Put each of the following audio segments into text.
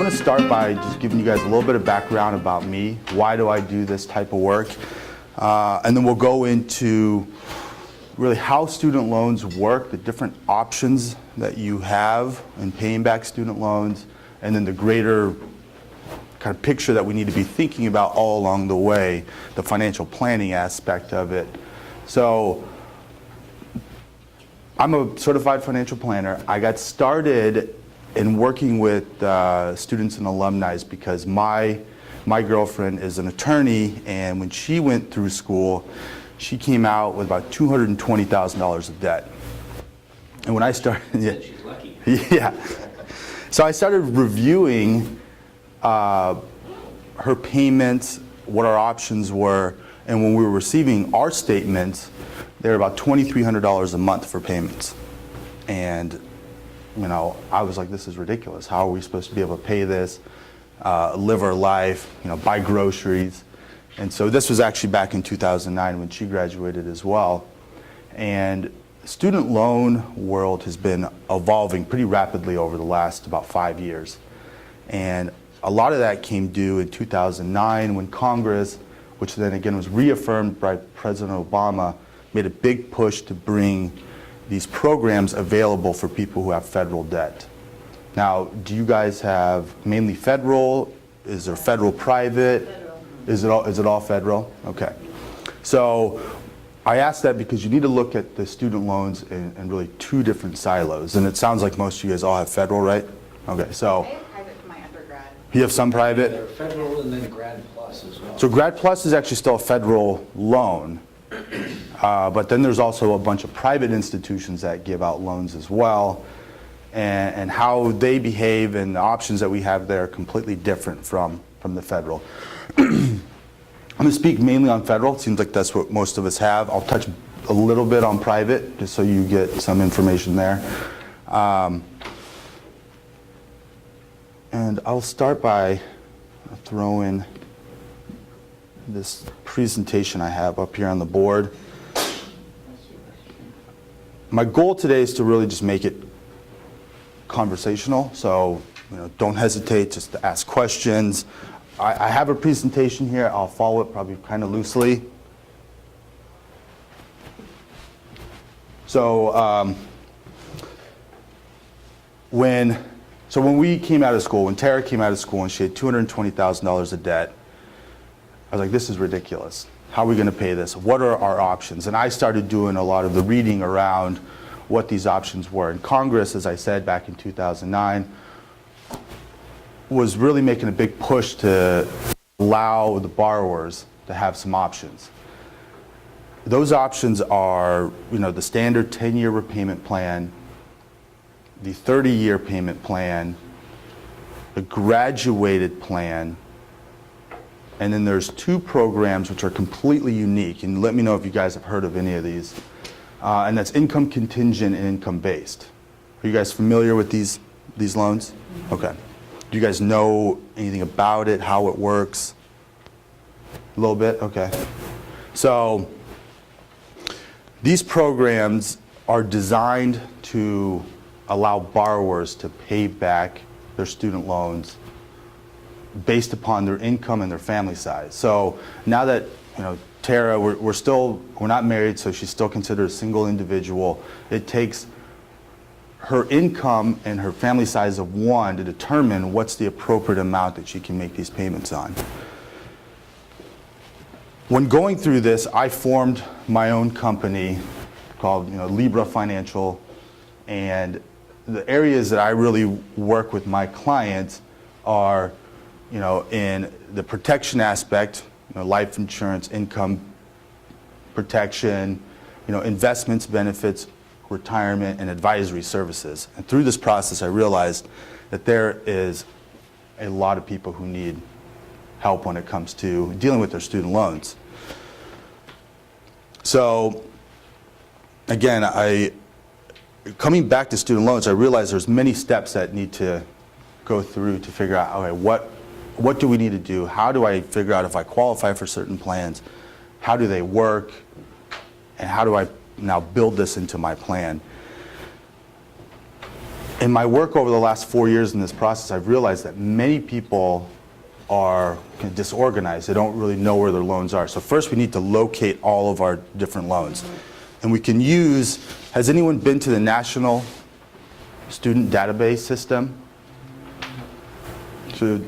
going to start by just giving you guys a little bit of background about me. Why do I do this type of work? And then we'll go into really how student loans work, the different options that you have in paying back student loans, and then the greater kind of picture that we need to be thinking about all along the way, the financial planning aspect of it. So I'm a certified financial planner. I got started in working with students and alumni because my girlfriend is an attorney, and when she went through school, she came out with about $220,000 of debt. And when I started, She's lucky. yeah. So I started reviewing her payments, what our options were, and when we were receiving our statements, they were about $2,300 a month for payments. And you know, I was like, this is ridiculous. How are we supposed to be able to pay this, live our life, you know, buy groceries? And so this was actually back in 2009 when she graduated as well. And the student loan world has been evolving pretty rapidly over the last about 5 years. And a lot of that came due in 2009 when Congress, which then again was reaffirmed by President Obama, made a big push to bring these programs available for people who have federal debt. Now, do you guys have mainly federal? Is there federal private? Federal. Is it all federal? Okay. So I asked that because you need to look at the student loans in really two different silos. And it sounds like most of you guys all have federal, right? Okay, so I have private for my undergrad. you have some private? They're federal and then Grad Plus as well. So Grad Plus is actually still a federal loan. But then there's also a bunch of private institutions that give out loans as well. And how they behave and the options that we have there are completely different from the federal. I'm going to speak mainly on federal. It seems like that's what most of us have. I'll touch a little bit on private just so you get some information there. And I'll start by throwing this presentation I have up here on the board. My goal today is to really just make it conversational, so you know, don't hesitate just to ask questions. I have a presentation here. I'll follow it probably kind of loosely. So when we came out of school, when Tara came out of school and she had $220,000 of debt, I was like, this is ridiculous. How are we going to pay this? What are our options? And I started doing a lot of the reading around what these options were. And Congress, as I said back in 2009, was really making a big push to allow the borrowers to have some options. Those options are, you know, the standard 10-year repayment plan, the 30-year payment plan, the graduated plan, and then there's two programs which are completely unique, and let me know if you guys have heard of any of these. And that's income contingent and income based. Are you guys familiar with these loans? Okay. Do you guys know anything about it, how it works? A little bit? Okay. So these programs are designed to allow borrowers to pay back their student loans based upon their income and their family size. So now that, you know, Tara, we're not married, so she's still considered a single individual. It takes her income and her family size of 1 to determine what's the appropriate amount that she can make these payments on. When going through this, I formed my own company called, you know, Libra Financial, and the areas that I really work with my clients are, you know, in the protection aspect, you know, life insurance, income protection, you know, investments, benefits, retirement, and advisory services. And through this process, I realized that there is a lot of people who need help when it comes to dealing with their student loans. So, again, coming back to student loans, I realized there's many steps that need to go through to figure out, okay, what do we need to do? How do I figure out if I qualify for certain plans? How do they work? And how do I now build this into my plan? in my work over the last 4 years in this process, I've realized that many people are kind of disorganized. They don't really know where their loans are. So first we need to locate all of our different loans. And we can use, has anyone been to the National Student Database System? So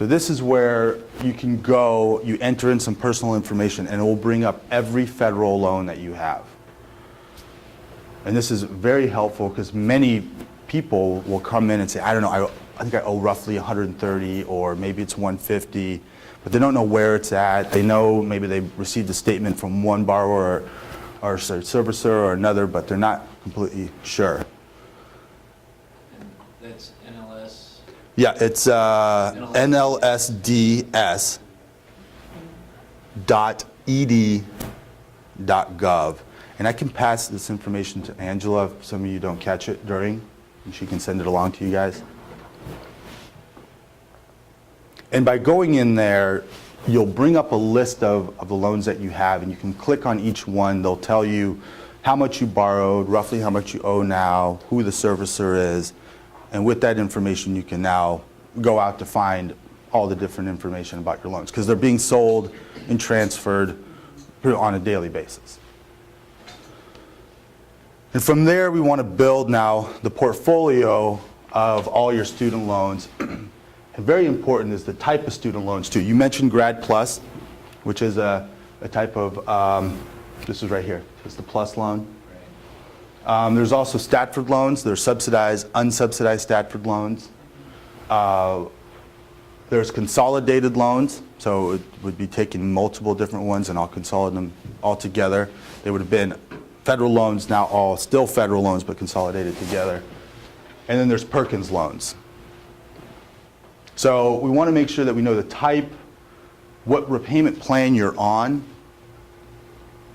this is where you can go, you enter in some personal information, and it will bring up every federal loan that you have. And this is very helpful because many people will come in and say, I don't know, I think I owe roughly 130 or maybe it's 150, but they don't know where it's at. They know maybe they received a statement from one borrower or servicer or another, but they're not completely sure. And that's NLS. Yeah, it's nlsds.ed.gov. And I can pass this information to Angela if some of you don't catch it during, and she can send it along to you guys. And by going in there, you'll bring up a list of the loans that you have, and you can click on each one. They'll tell you how much you borrowed, roughly how much you owe now, who the servicer is, and with that information you can now go out to find all the different information about your loans because they're being sold and transferred on a daily basis. And from there we want to build now the portfolio of all your student loans. And very important is the type of student loans too. You mentioned Grad Plus, which is a type of, this is right here, it's the plus loan. There's also Statford loans. There's subsidized, unsubsidized Statford loans. There's consolidated loans, so it would be taking multiple different ones and I'll consolidate them all together. They would have been federal loans, now all still federal loans but consolidated together. And then there's Perkins loans. So we want to make sure that we know the type, what repayment plan you're on,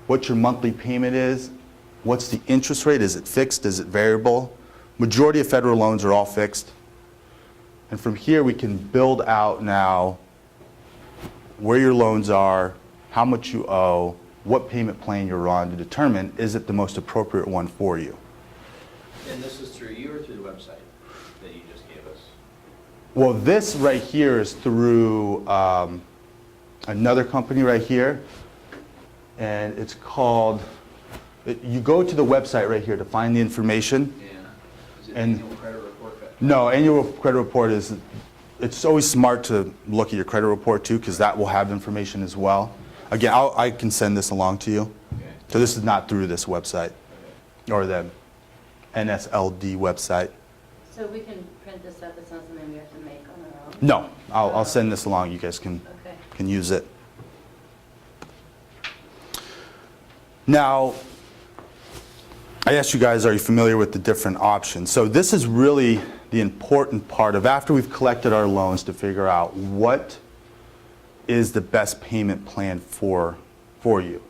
what your monthly payment is, what's the interest rate, is it fixed, is it variable? Majority of federal loans are all fixed. And from here we can build out now where your loans are, how much you owe, what payment plan you're on to determine is it the most appropriate one for you. And this is through you or through the website that you just gave us? Well, this right here is through another company right here, and it's called, you go to the website right here to find the information. Yeah. Is it And- annual credit report? No, annual credit report is, it's always smart to look at your credit report too because that will have information as well. Again, I can send this along to you. Okay. So this is not through this website or the NSLD website. So we can print this up, it's not something we have to make on our own? No, I'll send this along. You guys can Okay. use it. Now, I asked you guys, are you familiar with the different options? So this is really the important part of after we've collected our loans to figure out what is the best payment plan for you.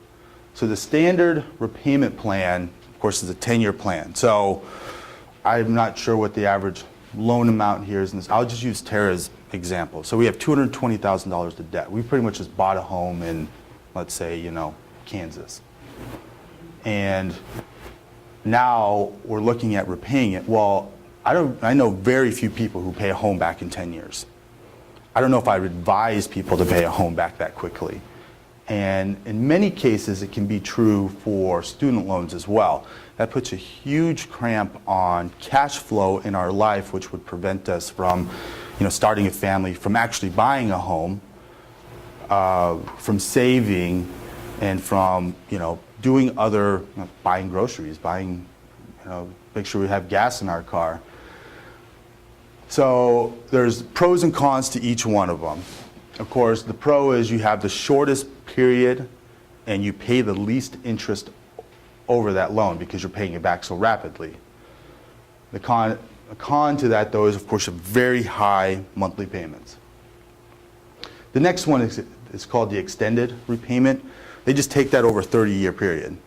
So the standard repayment plan, of course, is a 10-year plan. So I'm not sure what the average loan amount here is. In this. I'll just use Tara's example. So we have $220,000 of debt. We pretty much just bought a home in, let's say, Kansas. And now we're looking at repaying it. Well, I know very few people who pay a home back in 10 years. I don't know if I would advise people to pay a home back that quickly. And in many cases, it can be true for student loans as well. That puts a huge cramp on cash flow in our life, which would prevent us from, starting a family, from actually buying a home, from saving, and from, doing other, buying groceries, buying, make sure we have gas in our car. So there's pros and cons to each one of them. Of course, the pro is you have the shortest period and you pay the least interest over that loan because you're paying it back so rapidly. The con to that, though, is, of course, a very high monthly payments. The next one is called the extended repayment. They just take that over a 30-year period.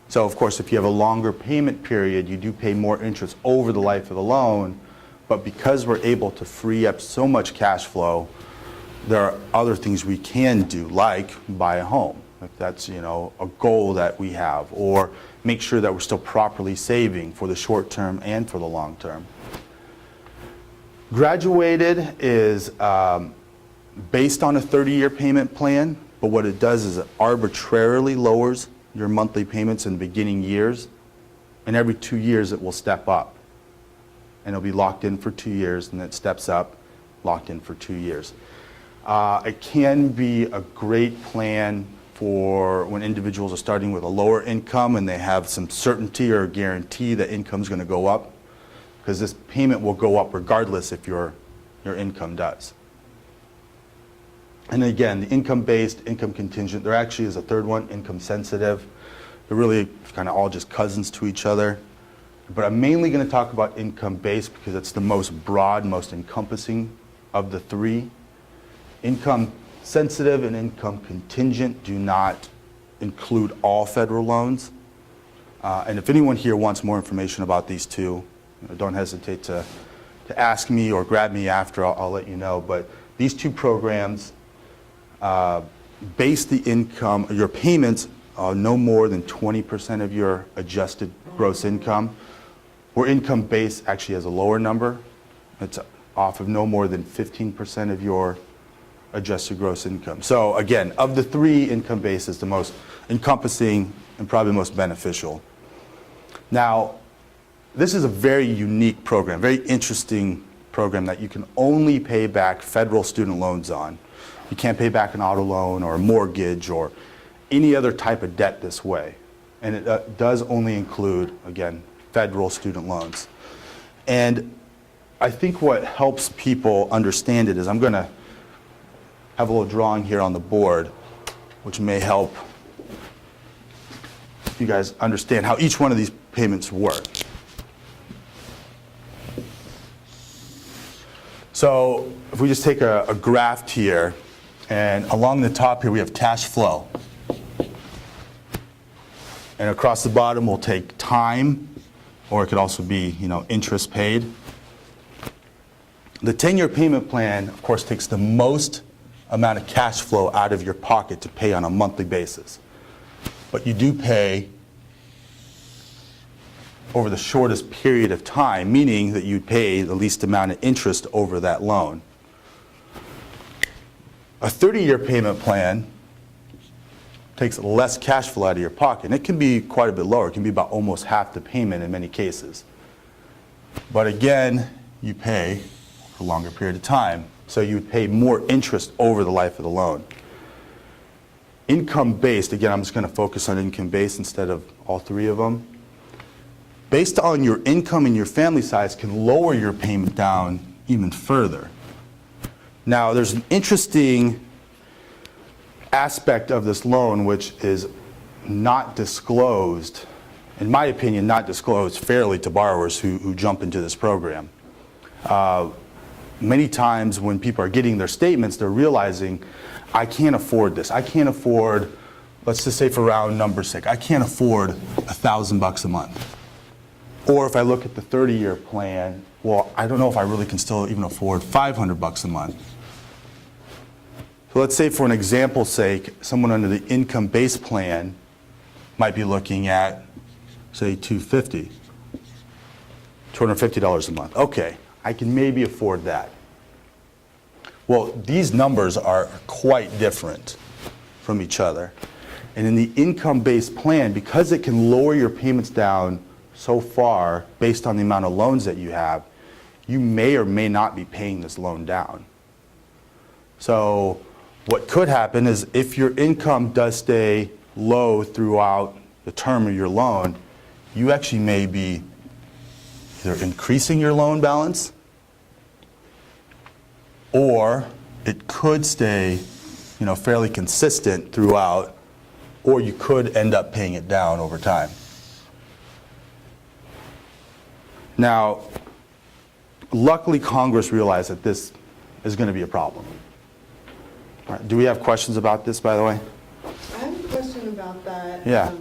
So, of course, if you have a longer payment period, you do pay more interest over the life of the loan. But because we're able to free up so much cash flow, there are other things we can do, like buy a home, if that's a goal that we have, or make sure that we're still properly saving for the short term and for the long term. Graduated is based on a 30-year payment plan, but what it does is it arbitrarily lowers your monthly payments in the beginning years, and every 2 years it will step up. And it'll be locked in for 2 years, and then it steps up, locked in for 2 years. It can be a great plan for when individuals are starting with a lower income and they have some certainty or guarantee that income's going to go up, because this payment will go up regardless if your income does. And again, the income-based, income contingent, there actually is a third one, income sensitive. They're really kind of all just cousins to each other. But I'm mainly going to talk about income-based because it's the most broad, most encompassing of the three. Income sensitive and income contingent do not include all federal loans. And if anyone here wants more information about these two, don't hesitate to ask me or grab me after, I'll let you know. But these two programs base the income, your payments, no more than 20% of your adjusted gross income. Where income-based actually has a lower number. It's off of no more than 15% of your adjusted gross income. So again, of the three, income-based is the most encompassing and probably most beneficial. Now, this is a very unique program, very interesting program that you can only pay back federal student loans on. You can't pay back an auto loan or a mortgage or any other type of debt this way. And it does only include, again, federal student loans. And I think what helps people understand it is I'm going to have a little drawing here on the board, which may help you guys understand how each one of these payments work. So if we just take a graph here, and along the top here we have cash flow. And across the bottom we'll take time, or it could also be, interest paid. The 10-year payment plan, of course, takes the most amount of cash flow out of your pocket to pay on a monthly basis. But you do pay over the shortest period of time, meaning that you pay the least amount of interest over that loan. A 30-year payment plan takes less cash flow out of your pocket. And it can be quite a bit lower. It can be about almost half the payment in many cases. But again, you pay for a longer period of time. So you would pay more interest over the life of the loan. Income-based, again, I'm just going to focus on income-based instead of all three of them. Based on your income and your family size can lower your payment down even further. Now, there's an interesting aspect of this loan which is not disclosed, in my opinion, not disclosed fairly to borrowers who jump into this program. Many times when people are getting their statements, they're realizing, I can't afford this. I can't afford, let's just say for round number's sake, I can't afford $1,000 a month. Or if I look at the 30-year plan, well, I don't know if I really can still even afford $500 a month. So let's say for an example's sake, someone under the income-based plan might be looking at, say, $250 a month. Okay, I can maybe afford that. Well, these numbers are quite different from each other. And in the income-based plan, because it can lower your payments down so far based on the amount of loans that you have, you may or may not be paying this loan down. So what could happen is if your income does stay low throughout the term of your loan, you actually may be either increasing your loan balance, or it could stay, fairly consistent throughout, or you could end up paying it down over time. Now, luckily Congress realized that this is going to be a problem. All right, do we have questions about this, by the way? I have a question about that. Yeah.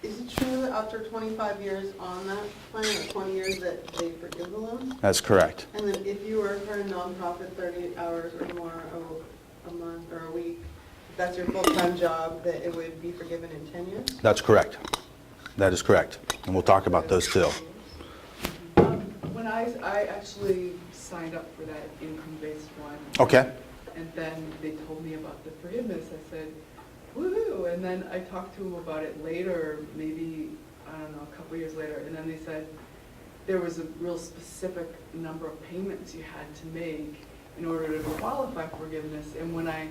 Is it true that after 25 years on that plan, or 20 years, that they forgive the loan? That's correct. And then if you work for a nonprofit 30 hours or more a month or a week, if that's your full-time job, that it would be forgiven in 10 years? That's correct. That is correct. And we'll talk about those too. When I actually signed up for that income-based one. Okay. And then they told me about the forgiveness. I said, woo-hoo. And then I talked to them about it later, maybe, I don't know, a couple years later. And then they said there was a real specific number of payments you had to make in order to qualify for forgiveness. And when I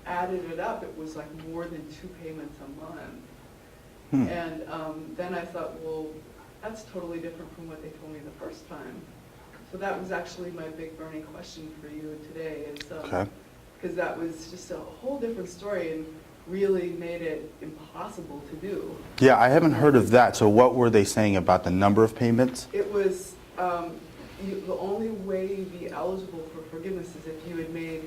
added it up, it was like more than 2 payments a month. And then I thought, well, that's totally different from what they told me the first time. So that was actually my big burning question for you today. Okay. Because that was just a whole different story and really made it impossible to do. Yeah, I haven't heard of that. So what were they saying about the number of payments? It was, the only way you'd be eligible for forgiveness is if you had made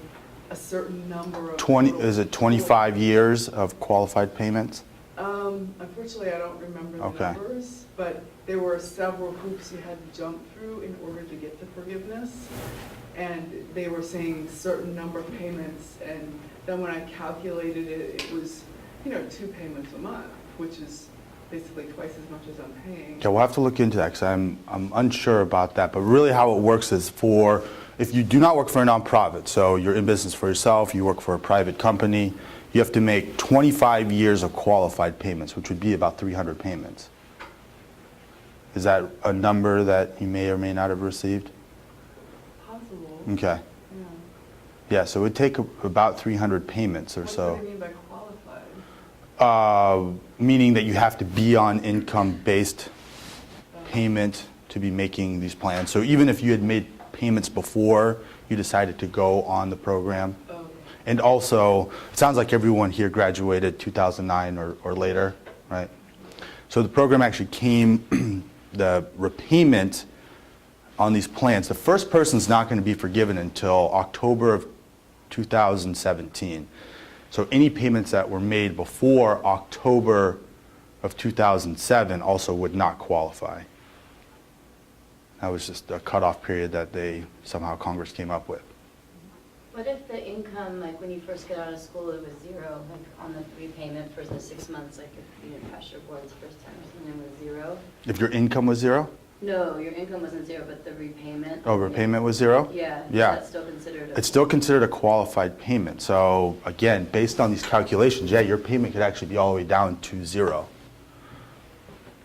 a certain number of. 20, total- is it 25 years of qualified payments? Unfortunately, I don't remember the Okay. numbers, but there were several hoops you had to jump through in order to get to forgiveness. And they were saying certain number of payments, and then when I calculated it, it was, 2 payments a month, which is basically twice as much as I'm paying. Okay, we'll have to look into that because I'm unsure about that. But really how it works is if you do not work for a nonprofit, so you're in business for yourself, you work for a private company, you have to make 25 years of qualified payments, which would be about 300 payments. Is that a number that you may or may not have received? Possible. Okay. Yeah. Yeah, so it would take about 300 payments or What so. do you mean by qualified? Meaning that you have to be on income-based payment to be making these plans. So even if you had made payments before you decided to go on the program, Oh, and also, it sounds like everyone here graduated 2009 or later, right? So the program actually came, the repayment on these plans, the first person's not going to be forgiven until October of 2017. So any payments that were made before October of 2007 also would not qualify. That was just a cutoff period that somehow Congress came up with. What if the income, like when you first get out of school, it was 0, like on the repayment for the 6 months, like if you didn't pass your boards first time or something, it was 0? If your income was 0? No, your income wasn't 0, but the repayment. Oh, repayment was 0? Yeah. Yeah. That's still considered a. It's still considered a qualified payment. So again, based on these calculations, yeah, your payment could actually be all the way down to 0.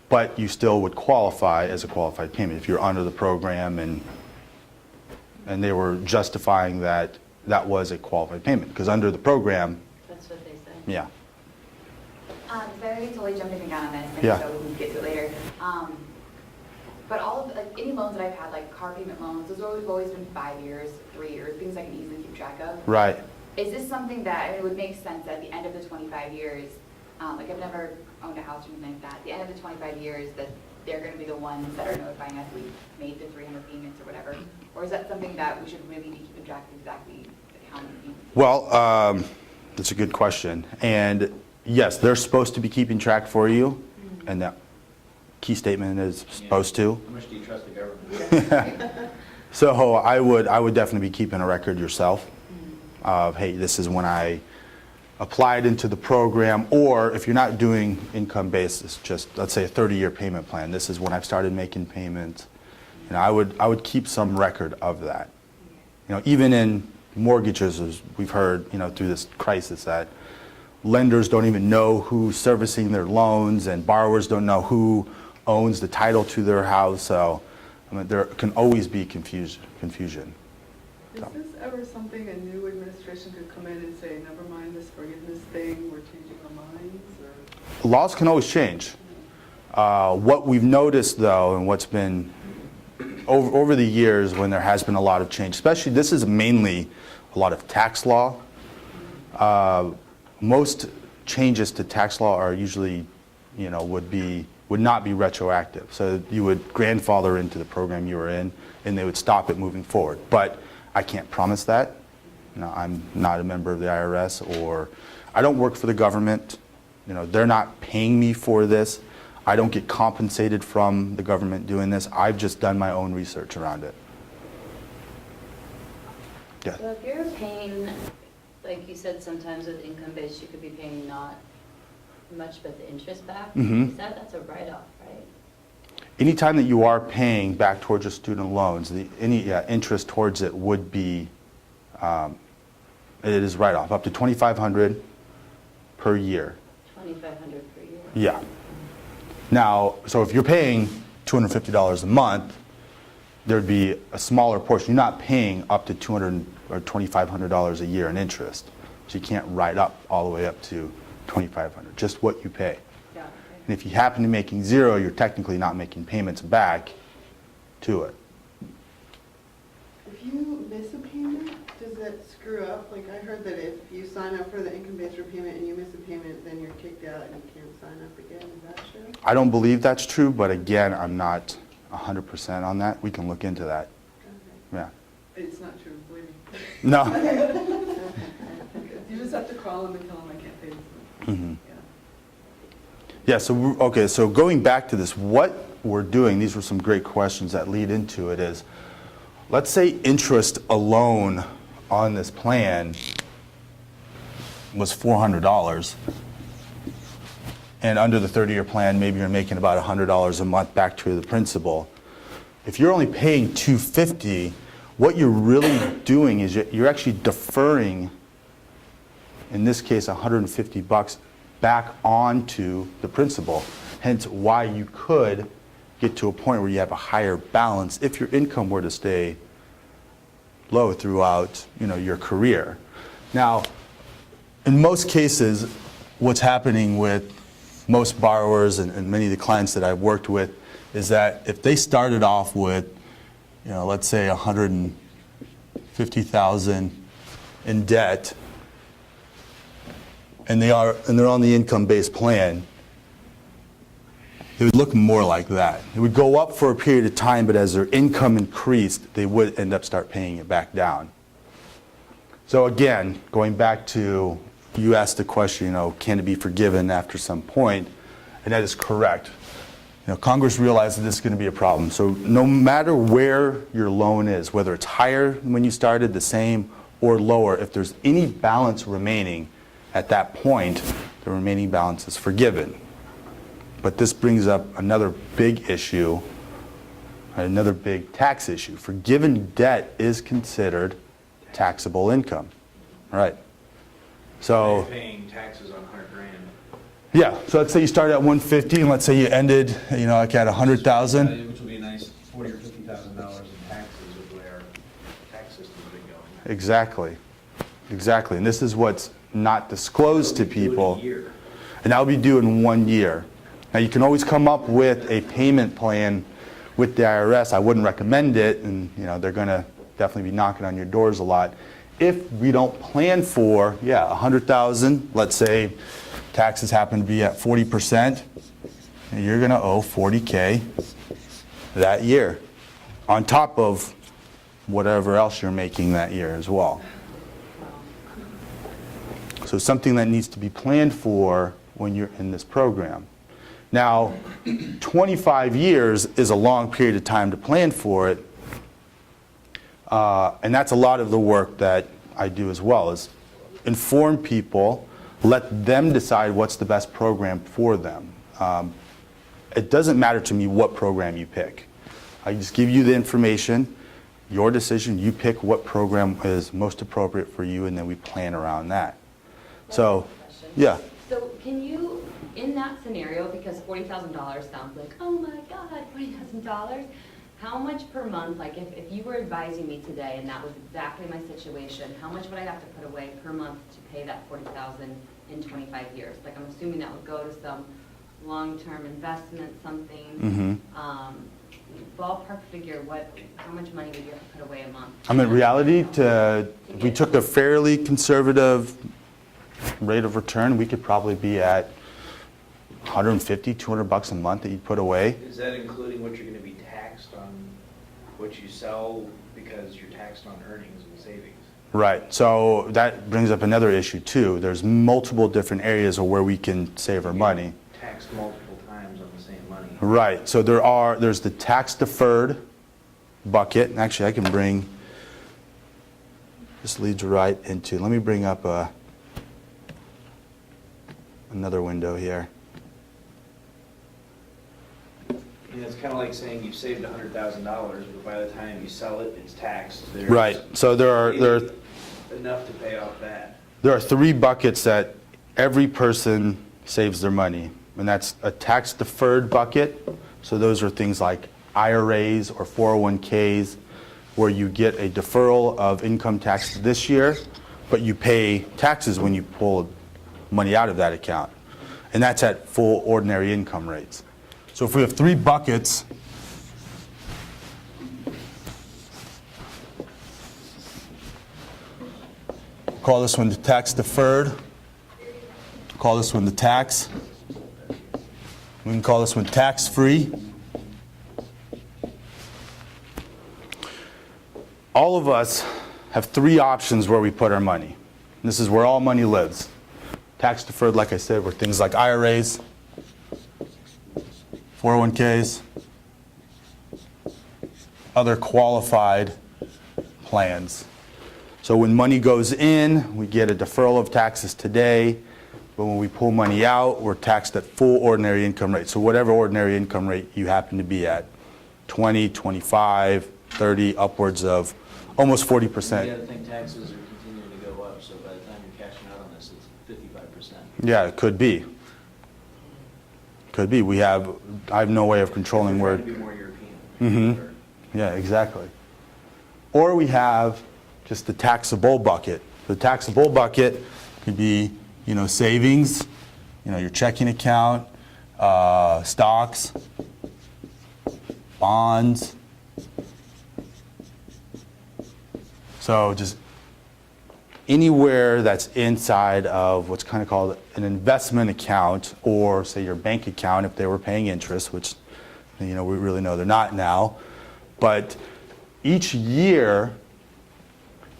But you still would qualify as a qualified payment if you're under the program and they were justifying that was a qualified payment. Because under the program, That's what they say. yeah. Sorry to totally jump in again on this, Yeah. so we can get to it later. But all of, like, any loans that I've had, like car payment loans, those have always been 5 years, 3 years, things I can easily keep track of. Right. Is this something that, it would make sense at the end of the 25 years, like I've never owned a house or anything like that, at the end of the 25 years, that they're gonna be the ones that are notifying us we made the 300 payments or whatever? Or is that something that we should really be keeping track of exactly how many payments? Well, that's a good question. And yes, they're supposed to be keeping track for you. And that key statement is supposed to. How much do you trust the government? So I would definitely be keeping a record yourself of, hey, this is when I applied into the program, or if you're not doing income-based, it's just, let's say, a 30-year payment plan. This is when I've started making payments. And I would keep some record of that. Even in mortgages, as we've heard, through this crisis, that lenders don't even know who's servicing their loans, and borrowers don't know who owns the title to their house. So there can always be confusion. Is this ever something a new administration could come in and say, never mind this forgiveness thing, we're changing our minds? Or? Laws can always change. What we've noticed, though, and what's been over the years when there has been a lot of change, especially this is mainly a lot of tax law. Most changes to tax law are usually, would not be retroactive. So you would grandfather into the program you were in, and they would stop it moving forward. But I can't promise that. I'm not a member of the IRS, or I don't work for the government. They're not paying me for this. I don't get compensated from the government doing this. I've just done my own research around it. Yeah. So if you're paying, like you said, sometimes with income-based, you could be paying not much but the interest back. Mhm. That's a write-off, right? Anytime that you are paying back towards your student loans, any interest towards it would be, it is write-off, up to $2,500 per year. 2,500 per year. Yeah. Now, so if you're paying $250 a month, there'd be a smaller portion. You're not paying up to $200 or $2,500 a year in interest. So you can't write up all the way up to $2,500, just what you pay. Yeah, okay. And if you happen to be making zero, you're technically not making payments back to it. If you miss a payment, does that screw up? Like, I heard that if you sign up for the income-based repayment and you miss a payment, then you're kicked out and you can't sign up again. Is that true? I don't believe that's true, but again, I'm not 100% on that. We can look into that. Okay. Yeah. It's not true, believe me. No. You just have to call them and tell them I can't pay this month. Mhm. Yeah. Yeah, so, okay, so going back to this, what we're doing, these were some great questions that lead into it is, let's say interest alone on this plan was $400. And under the 30-year plan, maybe you're making about $100 a month back to the principal. If you're only paying $250, what you're really doing is you're actually deferring, in this case, $150 back onto the principal. Hence why you could get to a point where you have a higher balance if your income were to stay low throughout, your career. Now, in most cases, what's happening with most borrowers and many of the clients that I've worked with is that if they started off with, let's say $150,000 in debt, and they're on the income-based plan, it would look more like that. It would go up for a period of time, but as their income increased, they would end up start paying it back down. So again, going back to, you asked the question, can it be forgiven after some point? And that is correct. Congress realized that this is going to be a problem. So no matter where your loan is, whether it's higher when you started, the same, or lower, if there's any balance remaining at that point, the remaining balance is forgiven. But this brings up another big issue, another big tax issue. Forgiven debt is considered taxable income, right? So, Paying taxes on $100,000. yeah, so let's say you started at 150 and let's say you ended, like at 100,000. Which will be a nice $40,000 or $50,000 in taxes with where tax system's been going. Exactly, exactly. And this is what's not disclosed to Do it in a people. year. And that will be due in 1 year. Now, you can always come up with a payment plan with the IRS. I wouldn't recommend it, and they're going to definitely be knocking on your doors a lot. If we don't plan for, 100,000, let's say taxes happen to be at 40%, and you're going to owe 40K that year, on top of whatever else you're making that year as well. So something that needs to be planned for when you're in this program. Now, 25 years is a long period of time to plan for it, and that's a lot of the work that I do as well, is inform people, let them decide what's the best program for them. It doesn't matter to me what program you pick. I just give you the information, your decision, you pick what program is most appropriate for you, and then we plan around that. So, yeah. So can you, in that scenario, because $40,000 sounds like, oh my God, $40,000, how much per month, like if you were advising me today and that was exactly my situation, how much would I have to put away per month to pay that $40,000 in 25 years? Like, I'm assuming that would go to some long-term investment, something. Ballpark figure, how much money would you have to put away a month? In reality, if we took a fairly conservative rate of return, we could probably be at $150, $200 a month that you put away. Is that including what you're going to be taxed on what you sell, because you're taxed on earnings and savings? Right. So that brings up another issue too. There's multiple different areas where we can save our money. Taxed multiple times on the same money. Right. So there's the tax deferred bucket. And actually, I can bring, this leads right into, let me bring up another window here. And it's kind of like saying you've saved $100,000, but by the time you sell it, it's taxed. There's Right, so there are enough to pay off that. There are 3 buckets that every person saves their money, and that's a tax-deferred bucket. So those are things like IRAs or 401ks, where you get a deferral of income tax this year, but you pay taxes when you pull money out of that account. And that's at full ordinary income rates. So if we have 3 buckets, call this one the tax deferred. Call this one the tax. We can call this one tax free. All of us have 3 options where we put our money. This is where all money lives. Tax deferred, like I said, were things like IRAs, 401ks, other qualified plans. So when money goes in, we get a deferral of taxes today, but when we pull money out, we're taxed at full ordinary income rate. So whatever ordinary income rate you happen to be at, 20, 25, 30, upwards of almost 40%. You gotta think taxes are continuing to go up, so by the time you're cashing out on this, it's 55%. Yeah, it could be. Could be. I have no way of controlling where. Trying to be more European. Yeah, exactly. Or we have just the taxable bucket. The taxable bucket could be, savings, your checking account, stocks, bonds. So just anywhere that's inside of what's kind of called an investment account, or say your bank account if they were paying interest, which we really know they're not now. But each year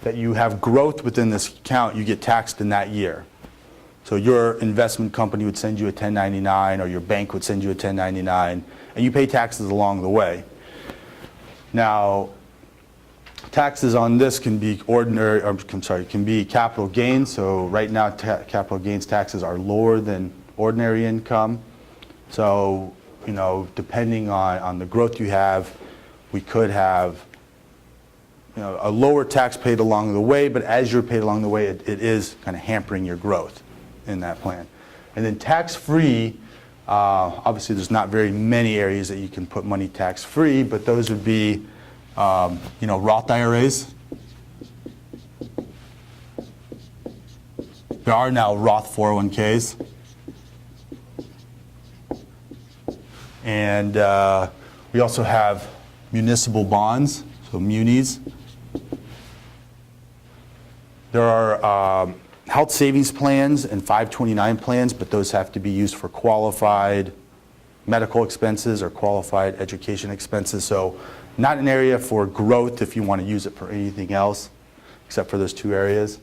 that you have growth within this account, you get taxed in that year. So your investment company would send you a 1099, or your bank would send you a 1099, and you pay taxes along the way. Now, taxes on this can be can be capital gains. So right now, capital gains taxes are lower than ordinary income. So, depending on the growth you have, we could have a lower tax paid along the way, but as you're paid along the way, it is kind of hampering your growth in that plan. And then tax-free, obviously there's not very many areas that you can put money tax-free, but those would be, Roth IRAs. There are now Roth 401ks. And we also have municipal bonds, so munis. There are health savings plans and 529 plans, but those have to be used for qualified medical expenses or qualified education expenses. So not an area for growth if you want to use it for anything else, except for those 2 areas.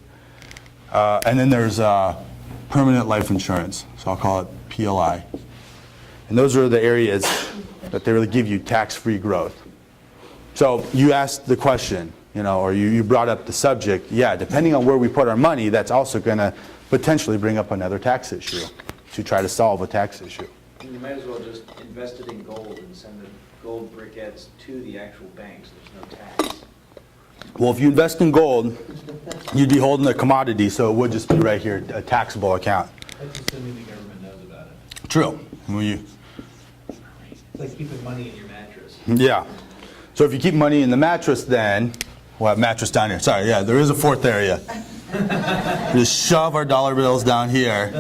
And then there's permanent life insurance, so I'll call it PLI. And those are the areas that they really give you tax-free growth. So you asked the question, or you brought up the subject. Yeah, depending on where we put our money, that's also going to potentially bring up another tax issue to try to solve a tax issue. And you might as well just invest it in gold and send the gold briquettes to the actual banks. There's no tax. Well, if you invest in gold, you'd be holding a commodity, so it would just be right here, a taxable account. That's assuming the government knows about it. True. It's like keeping money in your mattress. Yeah. So if you keep money in the mattress, then we'll have mattress down here. Sorry, yeah, there is a 4th area. We just shove our dollar bills down here.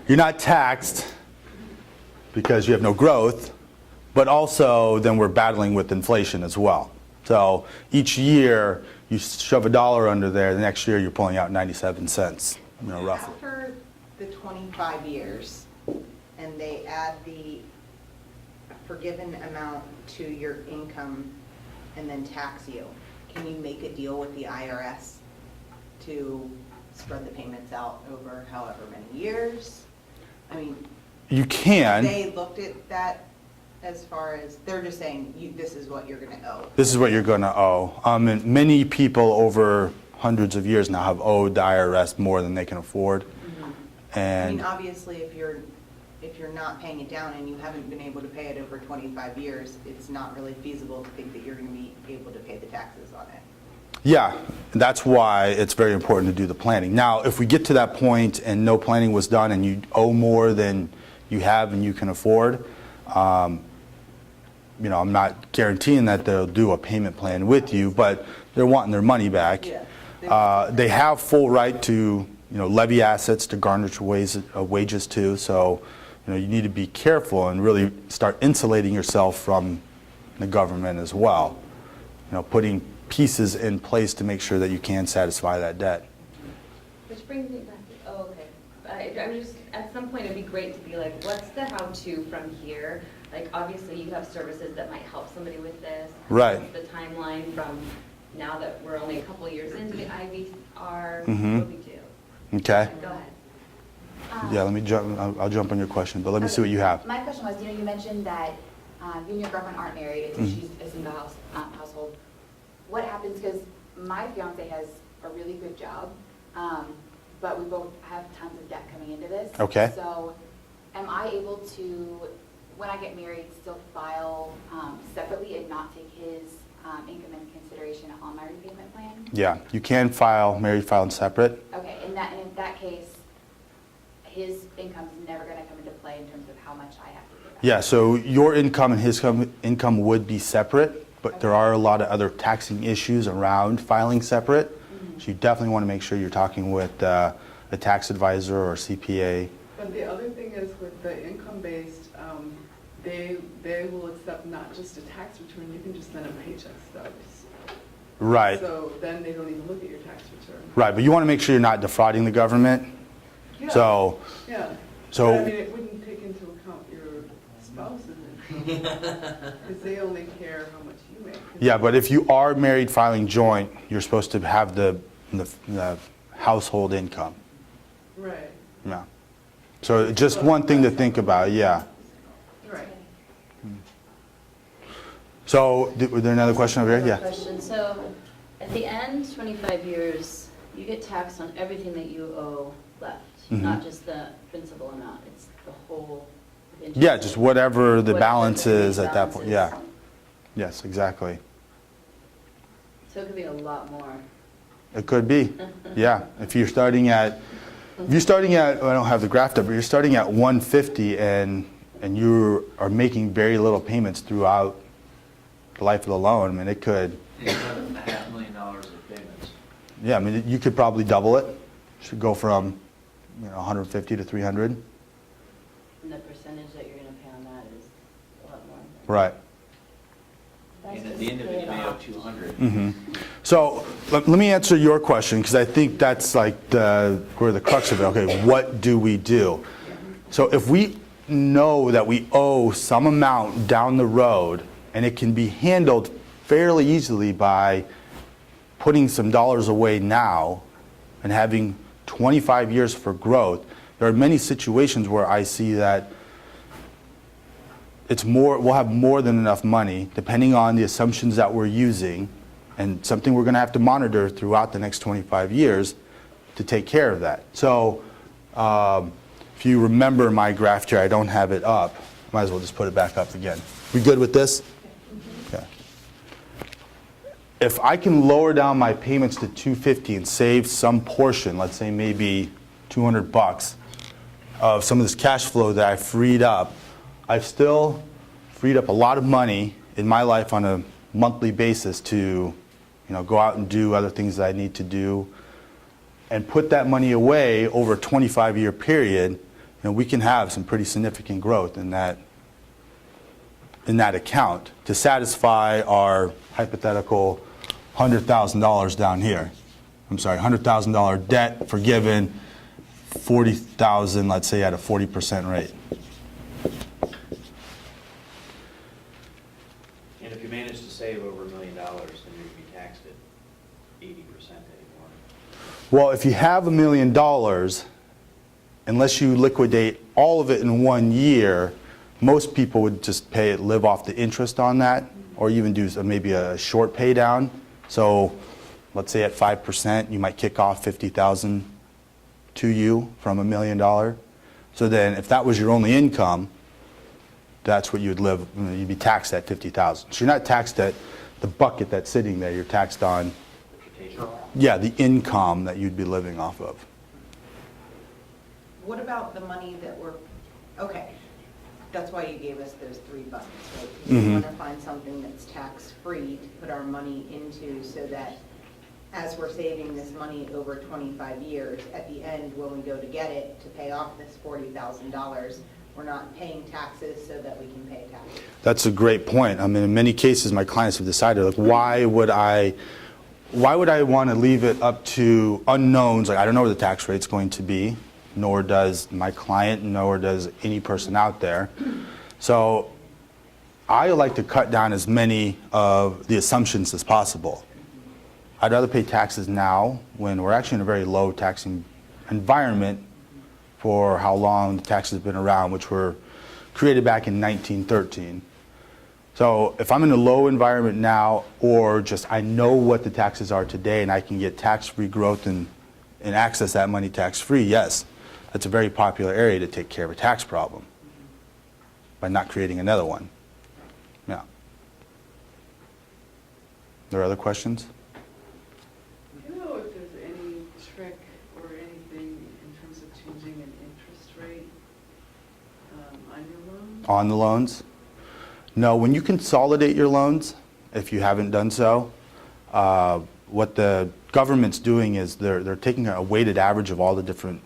You're not taxed because you have no growth, but also then we're battling with inflation as well. So each year you shove $1 under there, the next year you're pulling out 97 cents, roughly. After the 25 years, and they add the forgiven amount to your income and then tax you, can you make a deal with the IRS to spread the payments out over however many years? I mean, You can. they looked at that as far as, they're just saying, this is what you're going to owe. This is what you're going to owe. And many people over hundreds of years now have owed the IRS more than they can afford. I mean, And obviously, if if you're not paying it down and you haven't been able to pay it over 25 years, it's not really feasible to think that you're going to be able to pay the taxes on it. Yeah, that's why it's very important to do the planning. Now, if we get to that point and no planning was done and you owe more than you have and you can afford, you know, I'm not guaranteeing that they'll do a payment plan with you, but they're wanting their money back. Yeah. They have full right to, you know, levy assets to garnish wages too. So, you know, you need to be careful and really start insulating yourself from the government as well. You know, putting pieces in place to make sure that you can satisfy that debt. Which brings me back to, oh, okay. I'm just, at some point, it'd be great to be like, what's the how-to from here? Like, obviously, you have services that might help somebody with this. Right. What's the timeline from now that we're only a couple of years into the IVR? Mhm. What do we do? Okay? Go ahead. Yeah, let me jump, I'll jump on your question, but let me see what you have. My question was, you know, you mentioned that you and your girlfriend aren't married, and Mhm. she's a single household. What happens, because my fiance has a really good job, but we both have tons of debt coming into this. Okay. So am I able to, when I get married, still file separately and not take his income into consideration on my repayment plan? Yeah, you can file, married filing separate. Okay, and in that case, his income's never gonna come into play in terms of how much I have to pay back? Yeah, so your income and his income would be separate, but there are a lot of other taxing issues around filing separate. So you definitely want to make sure you're talking with a tax advisor or CPA. But the other thing is with the income-based, they will accept not just a tax return, you can just send them paycheck stubs. Right, So then they don't even look at your tax return. right, but you want to make sure you're not defrauding the government. Yeah. So, Yeah. So- But I mean, it wouldn't take into account your spouse's income, because they only care how much you make. yeah, but if you are married filing joint, you're supposed to have the household income. Right, Yeah. So just one thing to think about, yeah. right. So, was there another question over here? Yeah. Question, so at the end, 25 years, you get taxed on everything that you owe left, not Mhm. just the principal amount, it's the whole interest. Yeah, just whatever the Whatever balance the is at that point, yeah. balance Yes, exactly. is. So it could be a lot more. It could be, yeah. If you're starting at, well, I don't have the graph up, but you're starting at 150 and you are making very little payments throughout the life of the loan, I mean, it could, $500,000 of payments. yeah, I mean, you could probably double it. Should go from, 150 to 300. And the percentage that you're gonna pay on that is a lot more. Right. And at the end of it, you may have 200. So let me answer your question, because I think that's like where the crux of it. Okay, what do we do? So if we know that we owe some amount down the road, and it can be handled fairly easily by putting some dollars away now and having 25 years for growth, there are many situations where I see that we'll have more than enough money, depending on the assumptions that we're using, and something we're going to have to monitor throughout the next 25 years to take care of that. So if you remember my graph here, I don't have it up. Might as well just put it back up again. We good with this? Okay. If I can lower down my payments to $250 and save some portion, let's say maybe $200 of some of this cash flow that I freed up, I've still freed up a lot of money in my life on a monthly basis to, go out and do other things that I need to do, and put that money away over a 25-year period. We can have some pretty significant growth in that account to satisfy our hypothetical $100,000 down here. I'm sorry, $100,000 debt forgiven, $40,000, let's say, at a 40% rate. And if you manage to save over $1 million, then you're going to be taxed at 80% anymore. Well, if you have $1 million, unless you liquidate all of it in 1 year, most people would just live off the interest on that, or even do maybe a short pay down. So let's say at 5%, you might kick off $50,000 to you from $1 million. So then if that was your only income, that's what you'd live, you'd be taxed at 50,000. So you're not taxed at the bucket that's sitting there, you're taxed on, yeah, the income that you'd be living off of. What about the money that we're, okay, that's why you gave us those 3 buckets, right? 'Cause we want to find something that's tax-free to put our money into so that as we're saving this money over 25 years, at the end, when we go to get it, to pay off this $40,000, we're not paying taxes so that we can pay taxes. That's a great point. I mean, in many cases, my clients have decided, like, why would I want to leave it up to unknowns? Like, I don't know what the tax rate's going to be, nor does my client, nor does any person out there. So I like to cut down as many of the assumptions as possible. I'd rather pay taxes now when we're actually in a very low taxing environment for how long the tax has been around, which were created back in 1913. So if I'm in a low environment now, or just I know what the taxes are today and I can get tax-free growth and access that money tax-free, yes, that's a very popular area to take care of a tax problem by not creating another one. Yeah. There are other questions? Do you know if there's any trick or anything in terms of changing an interest rate on your loan? On the loans? No, when you consolidate your loans, if you haven't done so, what the government's doing is they're taking a weighted average of all the different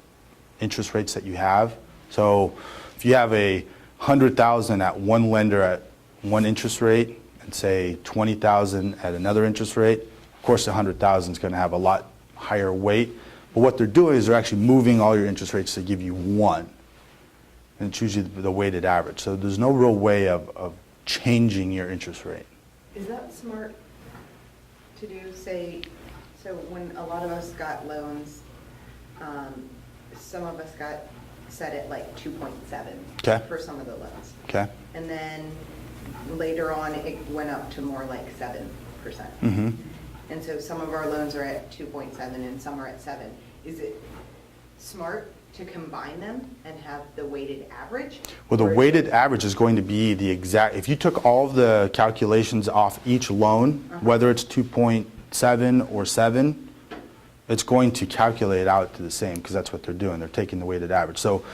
interest rates that you have. So if you have $100,000 at one lender at one interest rate and say $20,000 at another interest rate, of course the $100,000 is going to have a lot higher weight. But what they're doing is they're actually moving all your interest rates to give you one. And it's usually the weighted average. So there's no real way of changing your interest rate. Is that smart to do, say, so when a lot of us got loans, some of us got set at like 2.7 Okay. for some of the loans. Okay? And then later on, it went up to more like 7%. Mm-hmm. And so some of our loans are at 2.7 and some are at 7. Is it smart to combine them and have the weighted average? Well, the Or is weighted it- average is going to be the exact, if you took all of the calculations off each loan, whether it's 2.7 or 7, it's going to calculate out to the same because that's what they're doing. They're taking the weighted average. So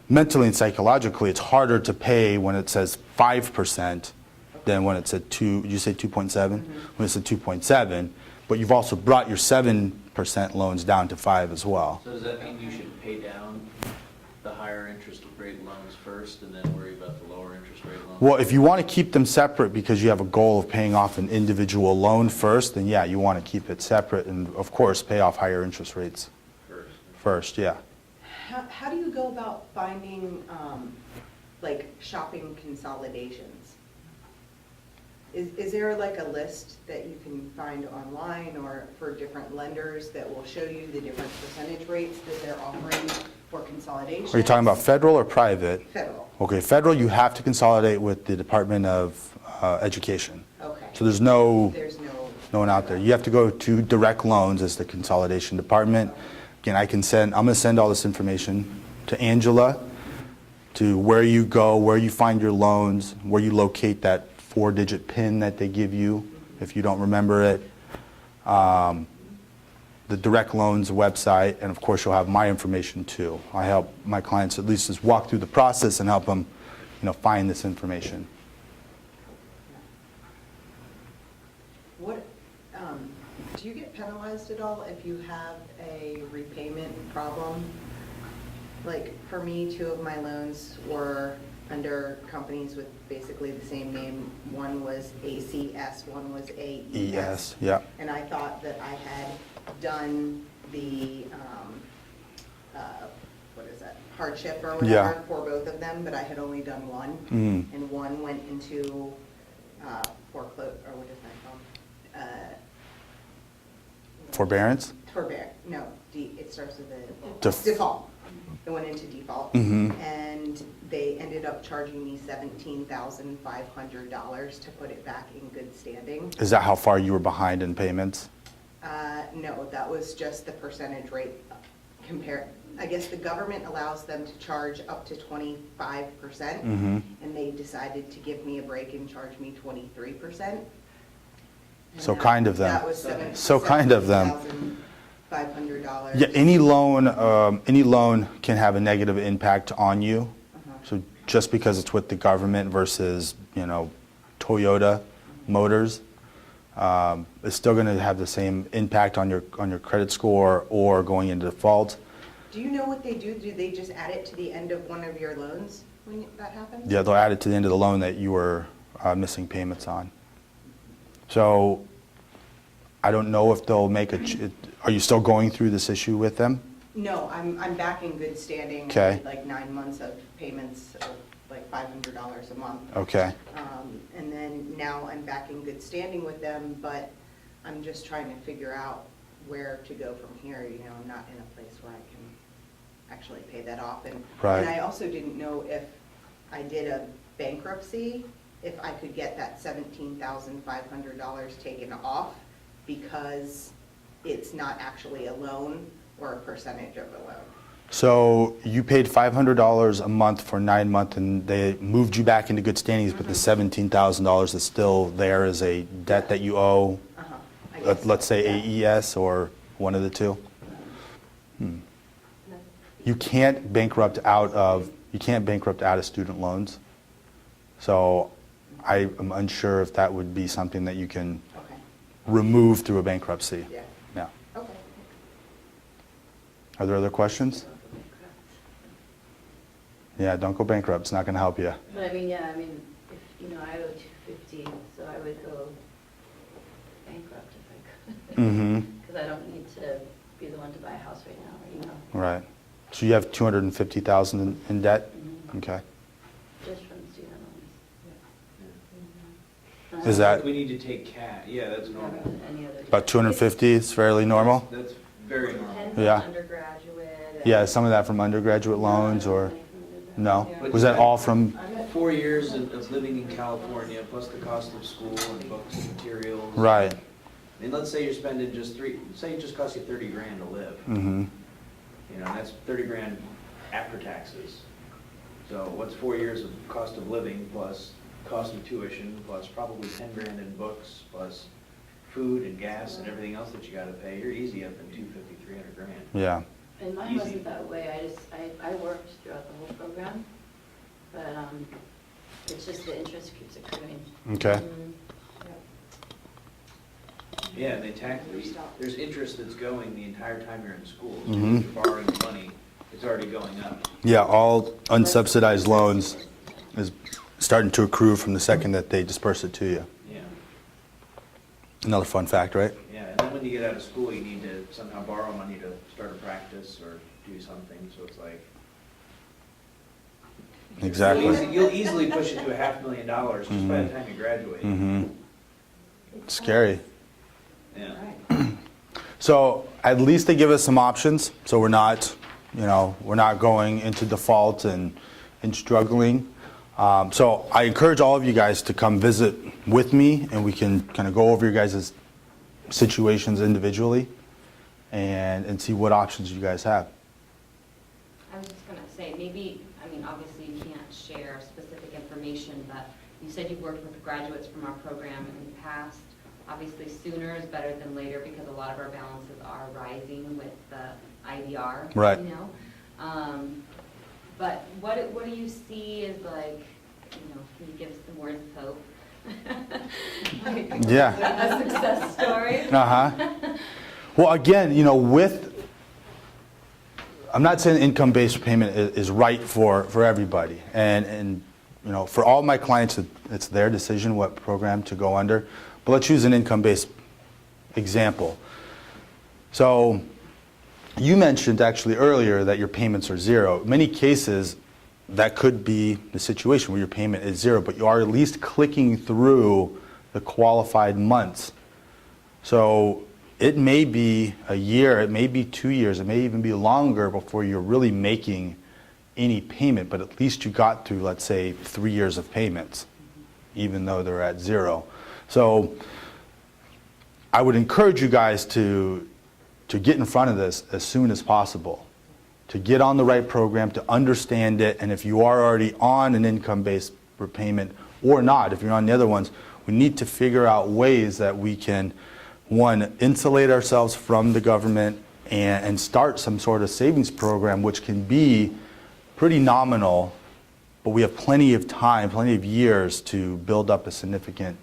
mentally and psychologically, it's harder to pay when it says 5% than when it said 2, did you say 2.7? When it said 2.7, but you've also brought your 7% loans down to 5 as well. So does that mean you should pay down the higher interest rate loans first and then worry about the lower interest rate loans? Well, if you want to keep them separate because you have a goal of paying off an individual loan first, then yeah, you want to keep it separate and of course pay off higher interest rates first, yeah. How do you go about finding, like, shopping consolidations? Is there like a list that you can find online or for different lenders that will show you the different percentage rates that they're offering for consolidation? Are you talking about federal or private? Federal. Okay, federal, you have to consolidate with the Department of Education. Okay. So there's no There's no one out there. You have to go to Direct Loans as the consolidation department. Again, I'm going to send all this information to Angela, to where you go, where you find your loans, where you locate that 4-digit PIN that they give you if you don't remember it, the Direct Loans website, and of course you'll have my information too. I help my clients at least just walk through the process and help them, find this information. What, do you get penalized at all if you have a repayment problem? Like, for me, 2 of my loans were under companies with basically the same name. One was ACS, one was AES. ES, yeah. And I thought that I had done the, what is that, hardship or Yeah. whatever for both of them, but I had only done one. Mhm. And one went into foreclosure, or what is that called? Forbearance? No, it starts with a Def- default. It went into default. Mhm. And they ended up charging me $17,500 to put it back in good standing. Is that how far you were behind in payments? No, that was just the percentage rate I guess the government allows them to charge up to 25%, Mhm. and they decided to give me a break and charge me 23%. And So kind of them. That was So kind of them. $500. Yeah, any loan can have a negative impact on you. So just because it's with the government versus, Toyota Motors, it's still going to have the same impact on your credit score or going into default. Do you know what they do? Do they just add it to the end of one of your loans when that happens? Yeah, they'll add it to the end of the loan that you were missing payments on. So I don't know if they'll make are you still going through this issue with them? No, I'm back in good standing. Okay. I did like 9 months of payments of like $500 a month. Okay. And then now I'm back in good standing with them, but I'm just trying to figure out where to go from here. I'm not in a place where I can actually pay that off. Right. And I also didn't know if I did a bankruptcy, if I could get that $17,500 taken off because it's not actually a loan or a percentage of a loan. So you paid $500 a month for 9 months, and they moved you back into good standings, but the $17,000 is still there as a debt that you owe, I guess let's so, say yeah. AES or one of the two? You can't bankrupt out of student loans. So I am unsure if that would be something that you can Okay, remove through a bankruptcy. yeah, Yeah. okay. Are there other questions? Yeah, don't go bankrupt. It's not going to help you. But if, I owe 250, so I would go bankrupt if I could. Mm-hmm. Because I don't need to be the one to buy a house right now, Right. So you have $250,000 in debt? Mhm. Okay. just from student loans. Is that We need to take yeah, that's normal. Any other. about 250 is fairly normal? That's very normal. Depends Yeah. on undergraduate. Yeah, some of that from undergraduate loans or, no? But Was that all from, 4 years of living in California, plus the cost of school and books and materials. right? Let's say you're spending say it just costs you 30 grand to live. Mm-hmm. That's 30 grand after taxes. So what's 4 years of cost of living plus cost of tuition, plus probably 10 grand in books, plus food and gas and everything else that you gotta pay? You're easy up in 250, 300 grand. Yeah. And mine Easy. wasn't that way, I worked throughout the whole program, but it's just the interest keeps accruing. Okay. Mhm. Yeah, and there's interest that's going the entire time you're in school. So Mhm. if you're borrowing money, it's already going up. Yeah, all unsubsidized loans is starting to accrue from the second that they disperse it to you. Yeah, Another fun fact, right? yeah, and then when you get out of school, you need to somehow borrow money to start a practice or do something, so it's like. Exactly. You'll easily push it to $500,000 just by the time you graduate. Mm-hmm. Scary. Yeah. So at least they give us some options, so we're not going into default and struggling. So I encourage all of you guys to come visit with me, and we can kind of go over your guys' situations individually and see what options you guys have. I was just gonna say, maybe, obviously you can't share specific information, but you said you've worked with graduates from our program in the past. Obviously, sooner is better than later because a lot of our balances are rising with the IDR. Right. But what do you see as like, can you give us some words of hope? Yeah. A success story? Uh-huh. Well, again, I'm not saying income-based payment is right for everybody. And for all my clients, it's their decision what program to go under. But let's use an income-based example. So you mentioned actually earlier that your payments are zero. In many cases, that could be the situation where your payment is zero, but you are at least clicking through the qualified months. So it may be a year, it may be 2 years, it may even be longer before you're really making any payment, but at least you got through, let's say, 3 years of payments, even though they're at zero. So I would encourage you guys to get in front of this as soon as possible. to get on the right program, to understand it, and if you are already on an income-based repayment or not, if you're on the other ones, we need to figure out ways that we can, one, insulate ourselves from the government and start some sort of savings program, which can be pretty nominal, but we have plenty of time, plenty of years to build up a significant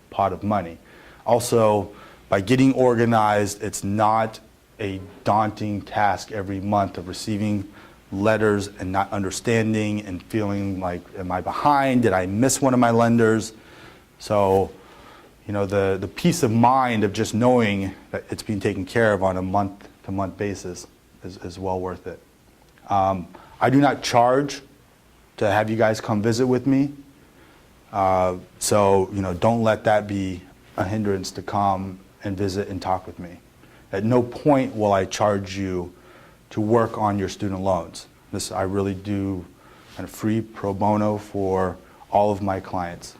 pot of money. Also, by getting organized, it's not a daunting task every month of receiving letters and not understanding and feeling like, am I behind? Did I miss one of my lenders? So, you know, the peace of mind of just knowing that it's being taken care of on a month-to-month basis is well worth it. I do not charge to have you guys come visit with me. So, you know, don't let that be a hindrance to come and visit and talk with me. At no point will I charge you to work on your student loans. This I really do kind of free pro bono for all of my clients.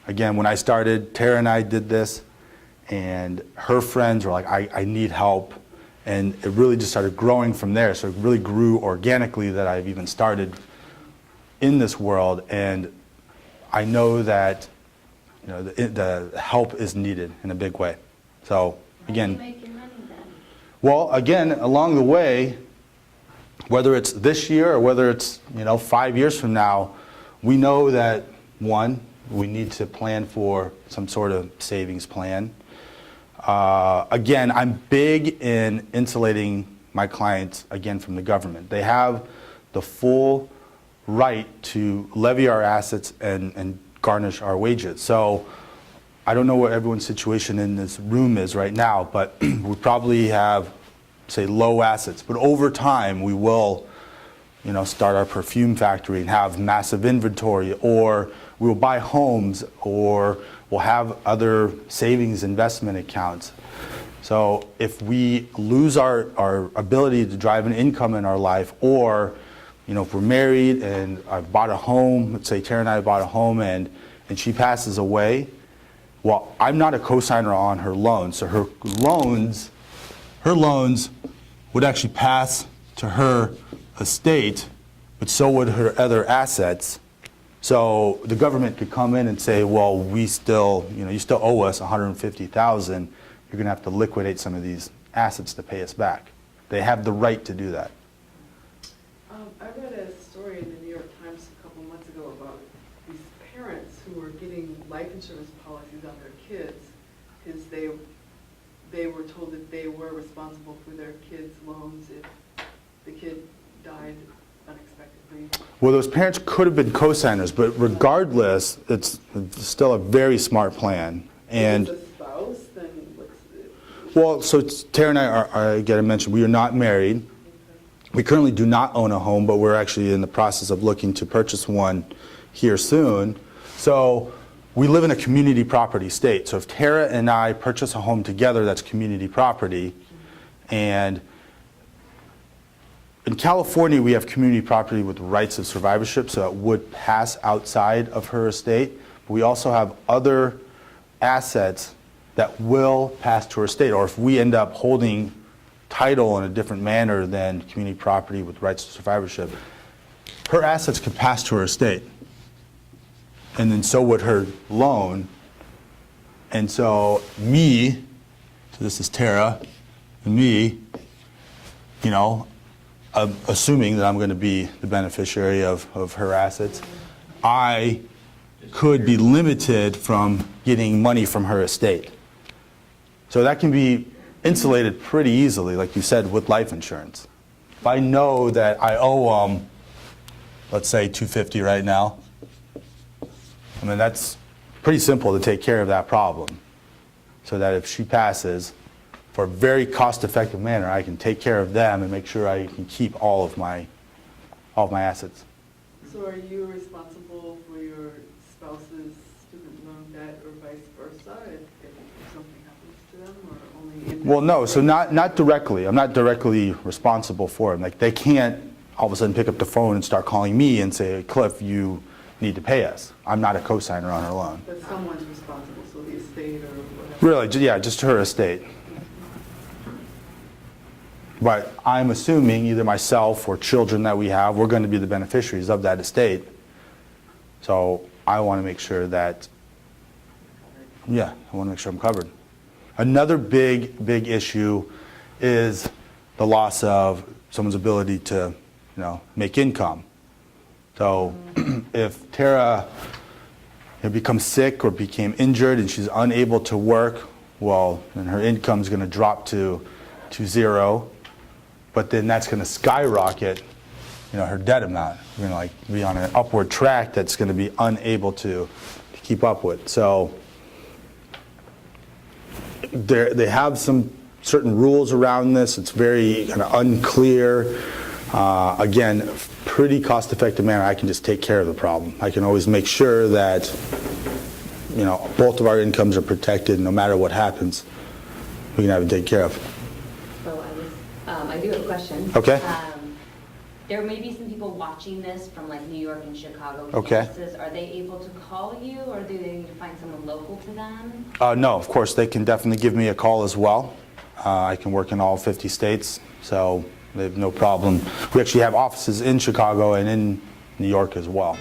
Again, when I started, Tara and I did this, and her friends were like, I need help. And it really just started growing from there. So it really grew organically that I've even started in this world. And I know that, you know, the help is needed in a big way. So again, How do you make your money then? well, again, along the way, whether it's this year or whether it's, you know, 5 years from now, we know that, one, we need to plan for some sort of savings plan. Again, I'm big in insulating my clients, again, from the government. They have the full right to levy our assets and garnish our wages. So I don't know what everyone's situation in this room is right now, but we probably have, say, low assets. But over time, we will, you know, start our perfume factory and have massive inventory, or we will buy homes, or we'll have other savings investment accounts. So if we lose our ability to drive an income in our life, or, you know, if we're married and I've bought a home, let's say Tara and I bought a home and she passes away, well, I'm not a cosigner on her loans, so her loans would actually pass to her estate, but so would her other assets. So the government could come in and say, well, we still, you know, you still owe us $150,000. You're going to have to liquidate some of these assets to pay us back. They have the right to do that. I read a story in the New York Times a couple months ago about these parents who were getting life insurance policies on their kids because they were told that they were responsible for their kids' loans if the kid died unexpectedly. Well, those parents could have been cosigners, but regardless, it's still a very smart plan. And If it's a spouse, then what's it? well, so Tara and I are, again, I mentioned, we are not married. We currently do not own a home, but we're actually in the process of looking to purchase one here soon. So we live in a community property state. So if Tara and I purchase a home together, that's community property. And in California, we have community property with rights of survivorship, so it would pass outside of her estate. But we also have other assets that will pass to her estate, or if we end up holding title in a different manner than community property with rights of survivorship, her assets could pass to her estate. And then so would her loan. And so me, so this is Tara, and me, you know, assuming that I'm going to be the beneficiary of her assets, I could be limited from getting money from her estate. So that can be insulated pretty easily, like you said, with life insurance. If I know that I owe let's say $250 right now, I mean, that's pretty simple to take care of that problem. So that if she passes, for a very cost-effective manner, I can take care of them and make sure I can keep all of my assets. So are you responsible for your spouse's student loan debt or vice versa if something happens to them, or only in? Well, no, so not directly. I'm not directly responsible for them. Like, they can't all of a sudden pick up the phone and start calling me and say, Cliff, you need to pay us. I'm not a cosigner on her loan. But someone's responsible, so the estate or whatever? Really, yeah, just her estate. But I'm assuming either myself or children that we have, we're going to be the beneficiaries of that estate. So I want to make sure that, yeah, I want to make sure I'm covered. Another big issue is the loss of someone's ability to, make income. So if Tara becomes sick or became injured and she's unable to work, well, then her income's going to drop to zero, but then that's going to skyrocket, her debt amount. We're going to be on an upward track that's going to be unable to keep up with. So they have some certain rules around this. It's very kind of unclear. Again, pretty cost-effective manner. I can just take care of the problem. I can always make sure that both of our incomes are protected. No matter what happens, we can have it taken care of. So I do have a question. Okay. There may be some people watching this from like New York and Chicago Okay. campuses. Are they able to call you, or do they need to find someone local to them? No, of course, they can definitely give me a call as well. I can work in all 50 states, so they have no problem. We actually have offices in Chicago and in New York as well.